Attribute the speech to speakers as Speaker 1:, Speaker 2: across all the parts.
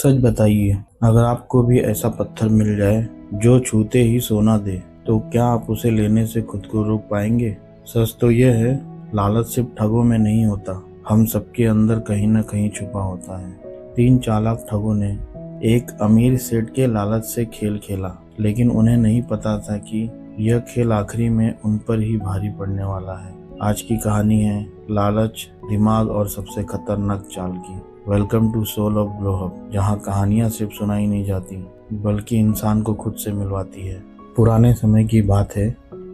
Speaker 1: सच बताइए, अगर आपको भी ऐसा पत्थर मिल जाए जो छूते ही सोना दे, तो क्या आप उसे लेने से खुद को रोक पाएंगे? सच तो यह है, लालच सिर्फ ठगों में नहीं होता, हम सबके अंदर कहीं न कहीं छुपा होता है। 3 चालाक ठगों ने एक अमीर सेठ के लालच से खेल खेला, लेकिन उन्हें नहीं पता था कि यह खेल आखिरी में उन पर ही भारी पड़ने वाला है। आज की कहानी है लालच, दिमाग और सबसे खतरनाक चाल की। Welcome to soul of glow up, जहाँ कहानियाँ सिर्फ सुनाई नहीं जाती बल्कि इंसान को खुद से मिलवाती है। पुराने समय की बात है,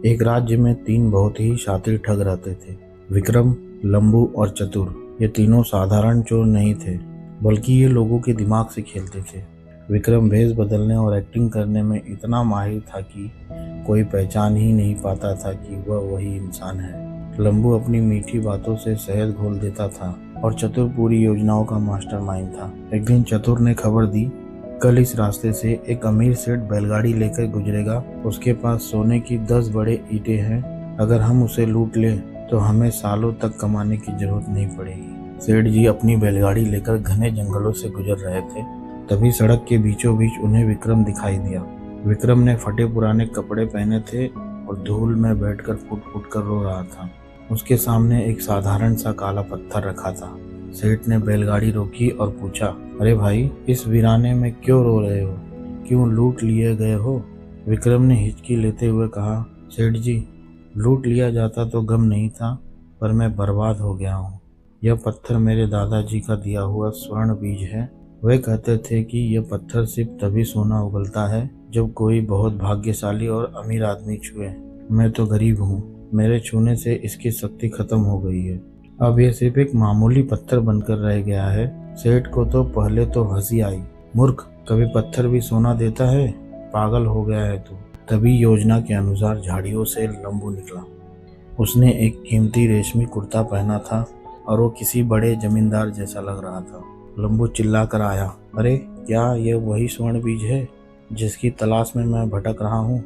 Speaker 1: एक राज्य में 3 बहुत ही शातिर ठग रहते थे। विक्रम, लंबू और चतुर। ये तीनों साधारण चोर नहीं थे, बल्कि ये लोगों के दिमाग से खेलते थे। विक्रम भेष बदलने और एक्टिंग करने में इतना माहिर था कि कोई पहचान ही नहीं पाता था कि वह वही इंसान है। लंबू अपनी मीठी बातों से शहद घोल देता था और चतुर पूरी योजनाओं का मास्टरमाइंड था। एक दिन चतुर ने खबर दी, कल इस रास्ते से एक अमीर सेठ बैलगाड़ी लेकर गुजरेगा। उसके पास सोने की 10 बड़े ईंटें हैं। अगर हम उसे लूट लें तो हमें सालों तक कमाने की जरूरत नहीं पड़ेगी। सेठ जी अपनी बैलगाड़ी लेकर घने जंगलों से गुजर रहे थे। तभी सड़क के बीचों बीच उन्हें विक्रम दिखाई दिया। विक्रम ने फटे पुराने कपड़े पहने थे और धूल में बैठकर फुट फुट कर रो रहा था। उसके सामने एक साधारण सा काला पत्थर रखा था। सेठ ने बैलगाड़ी रोकी और पूछा, अरे भाई, इस वीराने में क्यों रो रहे हो? क्यों लूट लिए गए हो? विक्रम ने हिचकी लेते हुए कहा, सेठ जी, लूट लिया जाता तो गम नहीं था, पर मैं बर्बाद हो गया हूँ। यह पत्थर मेरे दादाजी का दिया हुआ स्वर्ण बीज है। वे कहते थे कि यह पत्थर सिर्फ तभी सोना उगलता है जब कोई बहुत भाग्यशाली और अमीर आदमी छुए। मैं तो गरीब हूँ, मेरे छूने से इसकी शक्ति खत्म हो गई है। अब यह सिर्फ एक मामूली पत्थर बनकर रह गया है। सेठ को तो पहले तो हंसी आई। मूर्ख, कभी पत्थर भी सोना देता है? पागल हो गया है तू। तभी योजना के अनुसार झाड़ियों से लंबू निकला। उसने एक कीमती रेशमी कुर्ता पहना था और वो किसी बड़े जमींदार जैसा लग रहा था। लंबू चिल्ला कर आया, अरे क्या यह वही स्वर्ण बीज है जिसकी तलाश में मैं भटक रहा हूँ?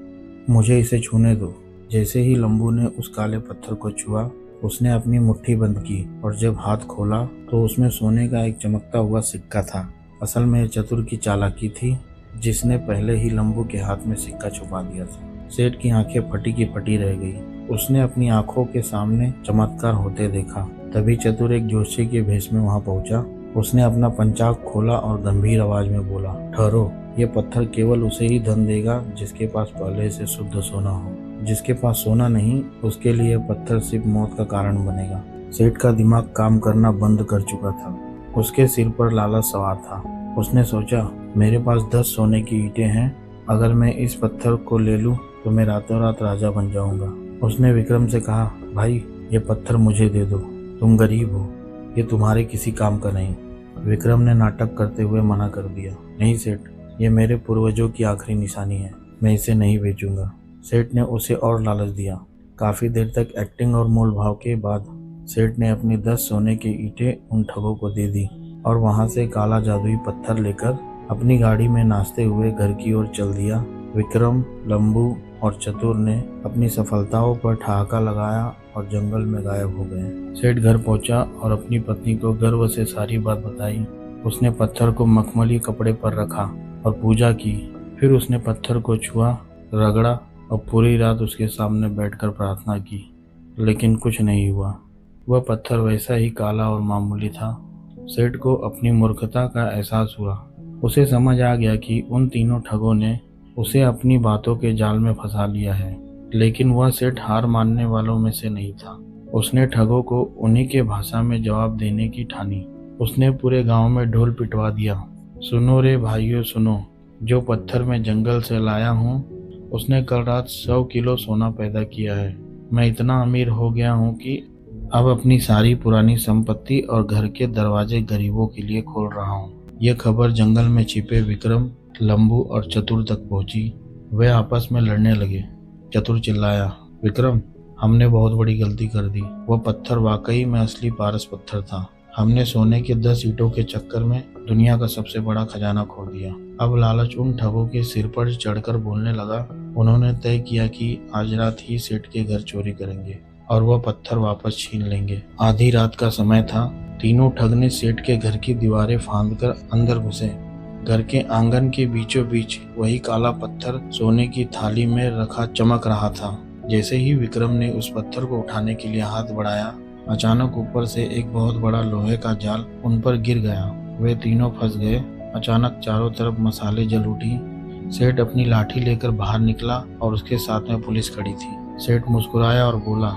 Speaker 1: मुझे इसे छूने दो। जैसे ही लंबू ने उस काले पत्थर को छुआ, उसने अपनी मुट्ठी बंद की और जब हाथ खोला तो उसमें सोने का एक चमकता हुआ सिक्का था। असल में यह चतुर की चालाकी थी, जिसने पहले ही लंबू के हाथ में सिक्का छुपा दिया था। सेठ की आंखें फटी की फटी रह गई। उसने अपनी आंखों के सामने चमत्कार होते देखा। तभी चतुर एक जोशी के भेष में वहां पहुंचा। उसने अपना पंचांग खोला और गंभीर आवाज में बोला, ठहरो, यह पत्थर केवल उसे ही धन देगा जिसके पास पहले से शुद्ध सोना हो। जिसके पास सोना नहीं, उसके लिए यह पत्थर सिर्फ मौत का कारण बनेगा। सेठ का दिमाग काम करना बंद कर चुका था। उसके सिर पर लालच सवार था। उसने सोचा, मेरे पास 10 सोने की ईंटें हैं। अगर मैं इस पत्थर को ले लूं तो मैं रातों रात राजा बन जाऊंगा। उसने विक्रम से कहा, भाई, ये पत्थर मुझे दे दो। तुम गरीब हो, ये तुम्हारे किसी काम का नहीं। विक्रम ने नाटक करते हुए मना कर दिया, नहीं सेठ, ये मेरे पूर्वजों की आखिरी निशानी है, मैं इसे नहीं बेचूंगा। सेठ ने उसे और लालच दिया। काफी देर तक एक्टिंग और मोल भाव के बाद सेठ ने अपनी 10 सोने की ईंटें उन ठगों को दे दी और वहां से काला जादुई पत्थर लेकर अपनी गाड़ी में नाचते हुए घर की ओर चल दिया। विक्रम, लंबू और चतुर ने अपनी सफलताओं पर ठहाका लगाया और जंगल में गायब हो गए। सेठ घर पहुंचा और अपनी पत्नी को गर्व से सारी बात बताई। उसने पत्थर को मखमली कपड़े पर रखा और पूजा की। फिर उसने पत्थर को छुआ, रगड़ा और पूरी रात उसके सामने बैठकर प्रार्थना की, लेकिन कुछ नहीं हुआ। वह पत्थर वैसा ही काला और मामूली था। सेठ को अपनी मूर्खता का एहसास हुआ। उसे समझ आ गया कि उन तीनों ठगों ने उसे अपनी बातों के जाल में फंसा लिया है, लेकिन वह सेठ हार मानने वालों में से नहीं था। उसने ठगों को उन्हीं के भाषा में जवाब देने की ठानी। उसने पूरे गांव में ढोल पिटवा दिया, सुनो रे भाइयों सुनो, जो पत्थर मैं जंगल से लाया हूँ उसने कल रात 100 किलो सोना पैदा किया है। मैं इतना अमीर हो गया हूँ कि अब अपनी सारी पुरानी संपत्ति और घर के दरवाजे गरीबों के लिए खोल रहा हूँ। यह खबर जंगल में छिपे विक्रम, लंबू और चतुर तक पहुंची। वे आपस में लड़ने लगे। चतुर चिल्लाया, विक्रम, हमने बहुत बड़ी गलती कर दी। वह पत्थर वाकई में असली पारस पत्थर था। हमने सोने के 10 ईंटों के चक्कर में दुनिया का सबसे बड़ा खजाना खो दिया। अब लालच उन ठगों के सिर पर चढ़कर बोलने लगा। उन्होंने तय किया कि आज रात ही सेठ के घर चोरी करेंगे और वह पत्थर वापस छीन लेंगे। आधी रात का समय था। तीनों ठग ने सेठ के घर की दीवारें फांदकर अंदर घुसे। घर के आंगन के बीचों बीच वही काला पत्थर सोने की थाली में रखा चमक रहा था। जैसे ही विक्रम ने उस पत्थर को उठाने के लिए हाथ बढ़ाया, अचानक ऊपर से एक बहुत बड़ा लोहे का जाल उन पर गिर गया। वे तीनों फंस गए। अचानक चारों तरफ मसाले जल उठी। सेठ अपनी लाठी लेकर बाहर निकला और उसके साथ में पुलिस खड़ी थी। सेठ मुस्कुराया और बोला,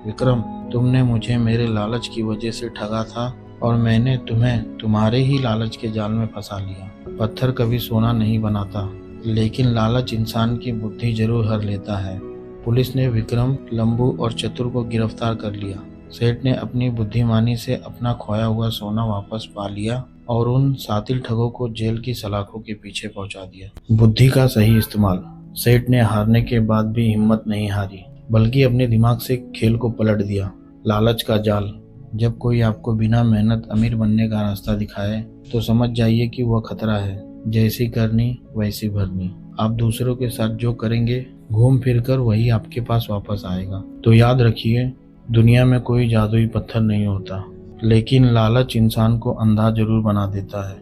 Speaker 1: विक्रम, तुमने मुझे मेरे लालच की वजह से ठगा था और मैंने तुम्हें तुम्हारे ही लालच के जाल में फंसा लिया। पत्थर कभी सोना नहीं बनाता, लेकिन लालच इंसान की बुद्धि जरूर हर लेता है। पुलिस ने विक्रम, लंबू और चतुर को गिरफ्तार कर लिया। सेठ ने अपनी बुद्धिमानी से अपना खोया हुआ सोना वापस पा लिया और उन सातिल ठगों को जेल की सलाखों के पीछे पहुंचा दिया। बुद्धि का सही इस्तेमाल। सेठ ने हारने के बाद भी हिम्मत नहीं हारी, बल्कि अपने दिमाग से खेल को पलट दिया। लालच का जाल। जब कोई आपको बिना मेहनत अमीर बनने का रास्ता दिखाए तो समझ जाइए कि वह खतरा है। जैसी करनी वैसी भरनी। आप दूसरों के साथ जो करेंगे, घूम फिर कर वही आपके पास वापस आएगा। तो याद रखिए, दुनिया में कोई जादुई पत्थर नहीं होता, लेकिन लालच इंसान को अंधा जरूर बना देता है।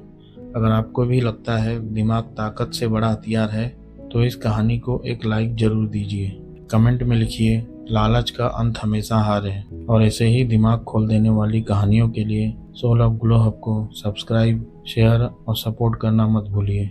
Speaker 1: अगर आपको भी लगता है दिमाग ताकत से बड़ा हथियार है, तो इस कहानी को एक लाइक जरूर दीजिए। कमेंट में लिखिए, लालच का अंत हमेशा हार है। और ऐसे ही दिमाग खोल देने वाली कहानियों के लिए सोल ऑफ ग्लो हब को सब्सक्राइब, शेयर और सपोर्ट करना मत भूलिए।